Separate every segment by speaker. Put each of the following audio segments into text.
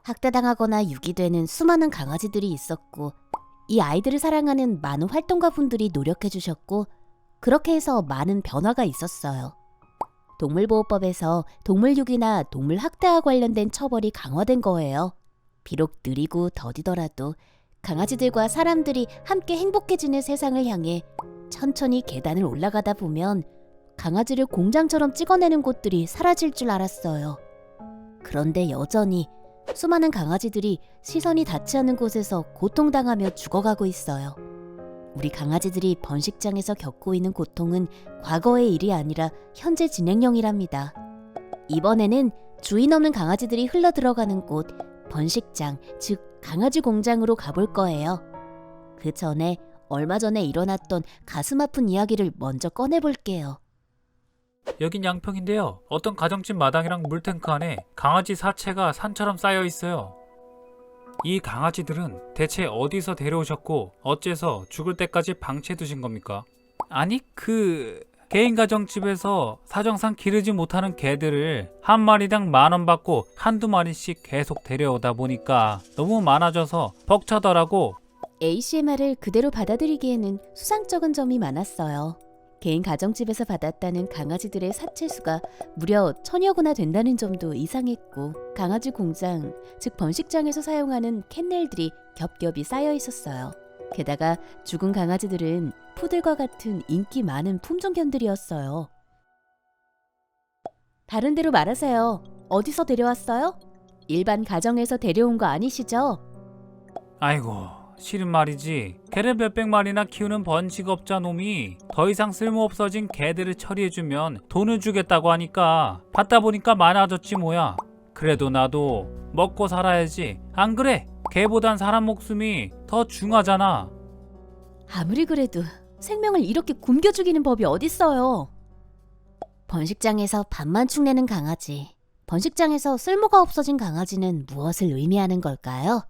Speaker 1: 학대당하거나 유기되는 수많은 강아지들이 있었고, 이 아이들을 사랑하는 많은 활동가분들이 노력해주셨고, 그렇게 해서 많은 변화가 있었어요. 동물보호법에서 동물유기나 동물학대와 관련된 처벌이 강화된 거예요. 비록 느리고 더디더라도 강아지들과 사람들이 함께 행복해지는 세상을 향해 천천히 계단을 올라가다 보면 강아지를 공장처럼 찍어내는 곳들이 사라질 줄 알았어요. 그런데 여전히 수많은 강아지들이 시선이 닿지 않는 곳에서 고통당하며 죽어가고 있어요. 우리 강아지들이 번식장에서 겪고 있는 고통은 과거의 일이 아니라 현재 진행형이랍니다. 이번에는 주인 없는 강아지들이 흘러 들어가는 곳, 번식장, 즉 강아지 공장으로 가볼 거예요. 그 전에 얼마 전에 일어났던 가슴 아픈 이야기를 먼저 꺼내볼게요.
Speaker 2: 여긴 양평인데요. 어떤 가정집 마당이랑 물탱크 안에 강아지 사체가 산처럼 쌓여 있어요. 이 강아지들은 대체 어디서 데려오셨고 어째서 죽을 때까지 방치해 두신 겁니까? 아니 개인 가정집에서 사정상 기르지 못하는 개들을 한 마리당 10,000원 받고 한두 마리씩 계속 데려오다 보니까 너무 많아져서 벅차더라고.
Speaker 1: ACMR을 그대로 받아들이기에는 수상쩍은 점이 많았어요. 개인 가정집에서 받았다는 강아지들의 사체 수가 무려 1,000여 구나 된다는 점도 이상했고, 강아지 공장, 즉 번식장에서 사용하는 캔넬들이 겹겹이 쌓여 있었어요. 게다가 죽은 강아지들은 푸들과 같은 인기 많은 품종견들이었어요. 다른 데로 말하세요. 어디서 데려왔어요? 일반 가정에서 데려온 거 아니시죠?
Speaker 2: 아이고, 실은 말이지. 개를 몇백 마리나 키우는 번식업자 놈이 더 이상 쓸모없어진 개들을 처리해주면 돈을 주겠다고 하니까 받다 보니까 많아졌지 뭐야. 그래도 나도 먹고 살아야지. 안 그래? 개보단 사람 목숨이 더 중하잖아.
Speaker 1: 아무리 그래도 생명을 이렇게 굶겨 죽이는 법이 어딨어요. 번식장에서 밥만 축내는 강아지, 번식장에서 쓸모가 없어진 강아지는 무엇을 의미하는 걸까요?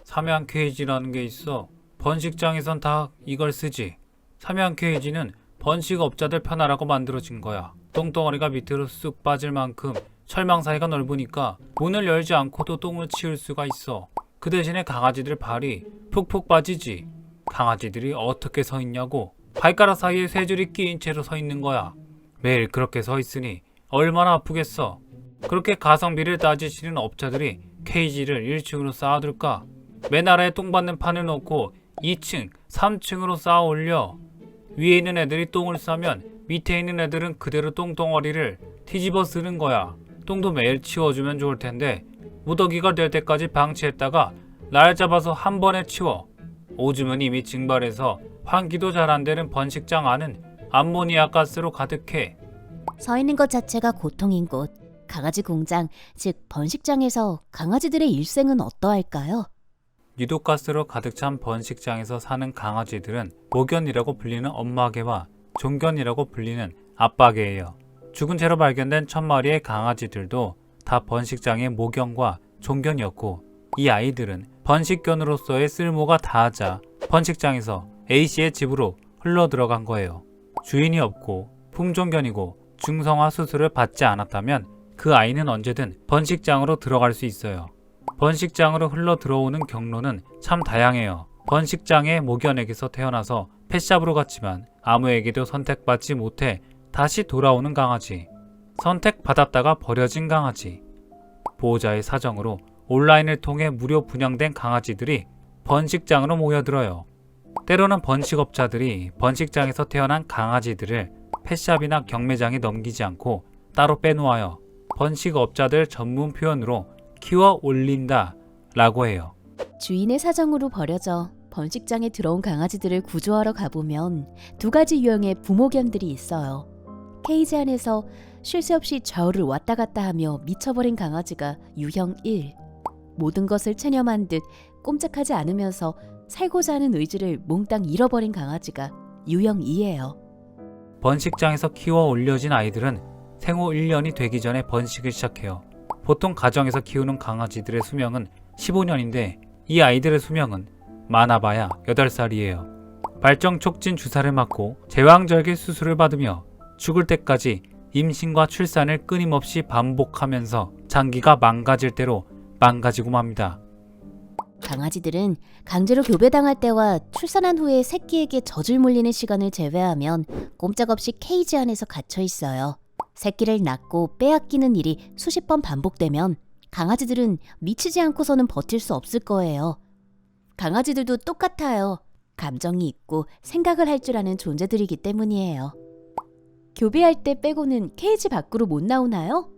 Speaker 2: 삼양 케이지라는 게 있어. 번식장에선 다 이걸 쓰지. 삼양 케이지는 번식업자들 편하라고 만들어진 거야. 똥덩어리가 밑으로 쑥 빠질 만큼 철망 사이가 넓으니까 문을 열지 않고도 똥을 치울 수가 있어. 그 대신에 강아지들 발이 푹푹 빠지지. 강아지들이 어떻게 서 있냐고. 발가락 사이에 쇠 줄이 끼인 채로 서 있는 거야. 매일 그렇게 서 있으니 얼마나 아프겠어. 그렇게 가성비를 따지시는 업자들이 케이지를 1층으로 쌓아둘까? 맨 아래에 똥 받는 판을 놓고 2층, 3층으로 쌓아 올려. 위에 있는 애들이 똥을 싸면 밑에 있는 애들은 그대로 똥덩어리를 뒤집어 쓰는 거야. 똥도 매일 치워주면 좋을 텐데 무더기가 될 때까지 방치했다가 날 잡아서 한 번에 치워. 오줌은 이미 증발해서 환기도 잘 안 되는 번식장 안은 암모니아 가스로 가득해.
Speaker 1: 서 있는 것 자체가 고통인 곳, 강아지 공장, 즉 번식장에서 강아지들의 일생은 어떠할까요?
Speaker 2: 유독가스로 가득 찬 번식장에서 사는 강아지들은 모견이라고 불리는 엄마개와 종견이라고 불리는 아빠개예요. 죽은 채로 발견된 1,000마리의 강아지들도 다 번식장의 모견과 종견이었고, 이 아이들은 번식견으로서의 쓸모가 다하자 번식장에서 A씨의 집으로 흘러 들어간 거예요. 주인이 없고 품종견이고 중성화 수술을 받지 않았다면 그 아이는 언제든 번식장으로 들어갈 수 있어요. 번식장으로 흘러 들어오는 경로는 참 다양해요. 번식장의 모견에게서 태어나서 펫샵으로 갔지만 아무에게도 선택받지 못해 다시 돌아오는 강아지, 선택받았다가 버려진 강아지, 보호자의 사정으로 온라인을 통해 무료 분양된 강아지들이 번식장으로 모여들어요. 때로는 번식업자들이 번식장에서 태어난 강아지들을 펫샵이나 경매장에 넘기지 않고 따로 빼놓아요. 번식업자들 전문 표현으로 키워 올린다 라고 해요.
Speaker 1: 주인의 사정으로 버려져 번식장에 들어온 강아지들을 구조하러 가보면 2가지 유형의 부모견들이 있어요. 케이지 안에서 쉴 새 없이 좌우를 왔다 갔다 하며 미쳐버린 강아지가 유형 1, 모든 것을 체념한 듯 꼼짝하지 않으면서 살고자 하는 의지를 몽땅 잃어버린 강아지가 유형 2예요.
Speaker 2: 번식장에서 키워 올려진 아이들은 생후 1년이 되기 전에 번식을 시작해요. 보통 가정에서 키우는 강아지들의 수명은 15년인데 이 아이들의 수명은 많아봐야 8살이에요. 발정 촉진 주사를 맞고 제왕절개 수술을 받으며 죽을 때까지 임신과 출산을 끊임없이 반복하면서 장기가 망가질 대로 망가지고 맙니다.
Speaker 1: 강아지들은 강제로 교배당할 때와 출산한 후에 새끼에게 젖을 물리는 시간을 제외하면 꼼짝없이 케이지 안에서 갇혀 있어요. 새끼를 낳고 빼앗기는 일이 수십 번 반복되면 강아지들은 미치지 않고서는 버틸 수 없을 거예요. 강아지들도 똑같아요. 감정이 있고 생각을 할 줄 아는 존재들이기 때문이에요. 교배할 때 빼고는 케이지 밖으로 못 나오나요?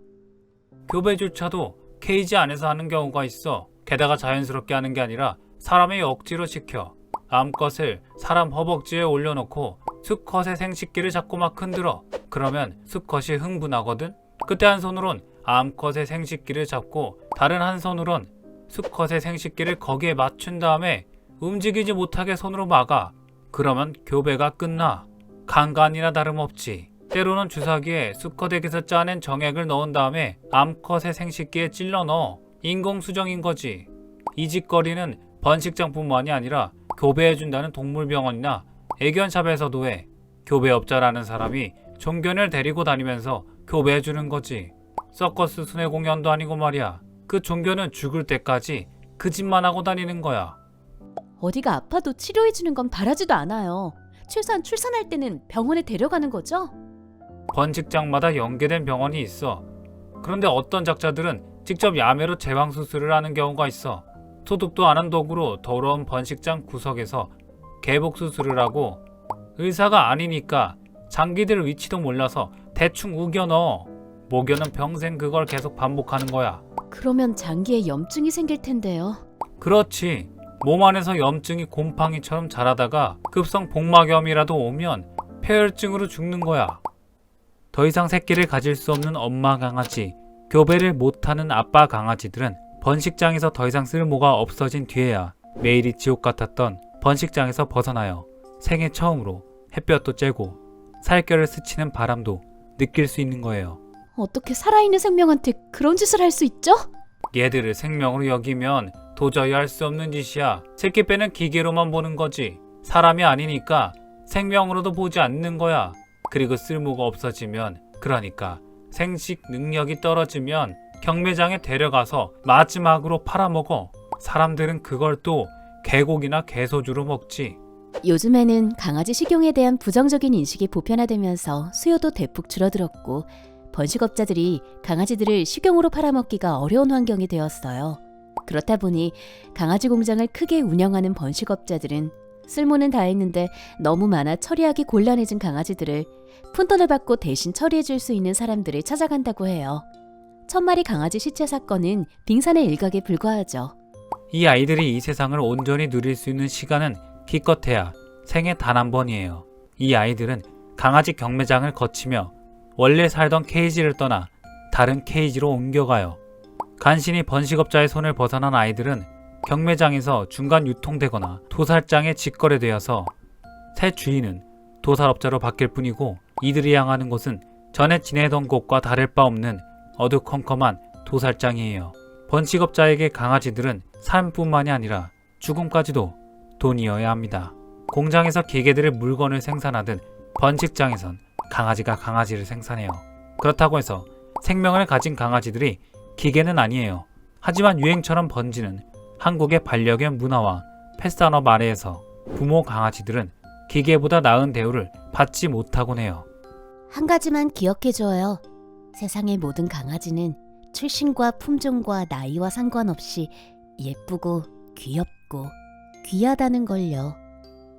Speaker 2: 교배조차도 케이지 안에서 하는 경우가 있어. 게다가 자연스럽게 하는 게 아니라 사람의 억지로 시켜. 암컷을 사람 허벅지에 올려놓고 수컷의 생식기를 잡고 막 흔들어. 그러면 수컷이 흥분하거든. 그때 한 손으론 암컷의 생식기를 잡고 다른 한 손으론 수컷의 생식기를 거기에 맞춘 다음에 움직이지 못하게 손으로 막아. 그러면 교배가 끝나. 강간이나 다름없지. 때로는 주사기에 수컷에게서 짜낸 정액을 넣은 다음에 암컷의 생식기에 찔러 넣어. 인공수정인 거지. 이 짓거리는 번식장뿐만이 아니라 교배해준다는 동물병원이나 애견샵에서도 해. 교배업자라는 사람이 종견을 데리고 다니면서 교배해주는 거지. 서커스 순회 공연도 아니고 말이야. 그 종견은 죽을 때까지 그 짓만 하고 다니는 거야.
Speaker 1: 어디가 아파도 치료해주는 건 바라지도 않아요. 출산할 때는 병원에 데려가는 거죠?
Speaker 2: 번식장마다 연계된 병원이 있어. 그런데 어떤 작자들은 직접 야매로 제왕 수술을 하는 경우가 있어. 소독도 안 한 도구로 더러운 번식장 구석에서 개복 수술을 하고 의사가 아니니까 장기들 위치도 몰라서 대충 우겨 넣어. 모견은 평생 그걸 계속 반복하는 거야.
Speaker 1: 그러면 장기에 염증이 생길 텐데요.
Speaker 2: 그렇지. 몸 안에서 염증이 곰팡이처럼 자라다가 급성 복막염이라도 오면 폐혈증으로 죽는 거야. 더 이상 새끼를 가질 수 없는 엄마 강아지, 교배를 못하는 아빠 강아지들은 번식장에서 더 이상 쓸모가 없어진 뒤에야 매일이 지옥 같았던 번식장에서 벗어나요. 생애 처음으로 햇볕도 쬐고 살결을 스치는 바람도 느낄 수 있는 거예요.
Speaker 1: 어떻게 살아있는 생명한테 그런 짓을 할 수 있죠?
Speaker 2: 얘들을 생명으로 여기면 도저히 할 수 없는 짓이야. 새끼 빼는 기계로만 보는 거지. 사람이 아니니까 생명으로도 보지 않는 거야. 그리고 쓸모가 없어지면, 그러니까 생식 능력이 떨어지면 경매장에 데려가서 마지막으로 팔아먹어. 사람들은 그걸 또 개고기나 개소주로 먹지.
Speaker 1: 요즘에는 강아지 식용에 대한 부정적인 인식이 보편화되면서 수요도 대폭 줄어들었고 번식업자들이 강아지들을 식용으로 팔아먹기가 어려운 환경이 되었어요. 그렇다 보니 강아지 공장을 크게 운영하는 번식업자들은 쓸모는 다 했는데 너무 많아 처리하기 곤란해진 강아지들을 푼돈을 받고 대신 처리해줄 수 있는 사람들을 찾아간다고 해요. 1000마리 강아지 시체 사건은 빙산의 일각에 불과하죠.
Speaker 2: 이 아이들이 이 세상을 온전히 누릴 수 있는 시간은 기껏해야 생애 단 한 번이에요. 이 아이들은 강아지 경매장을 거치며 원래 살던 케이지를 떠나 다른 케이지로 옮겨가요. 간신히 번식업자의 손을 벗어난 아이들은 경매장에서 중간 유통되거나 도살장에 직거래되어서 새 주인은 도살업자로 바뀔 뿐이고 이들이 향하는 곳은 전에 지내던 곳과 다를 바 없는 어두컴컴한 도살장이에요. 번식업자에게 강아지들은 삶뿐만이 아니라 죽음까지도 돈이어야 합니다. 공장에서 기계들의 물건을 생산하듯 번식장에선 강아지가 강아지를 생산해요. 그렇다고 해서 생명을 가진 강아지들이 기계는 아니에요. 하지만 유행처럼 번지는 한국의 반려견 문화와 펫산업 아래에서 부모 강아지들은 기계보다 나은 대우를 받지 못하곤 해요.
Speaker 1: 한 가지만 기억해줘요. 세상의 모든 강아지는 출신과 품종과 나이와 상관없이 예쁘고 귀엽고 귀하다는 걸요.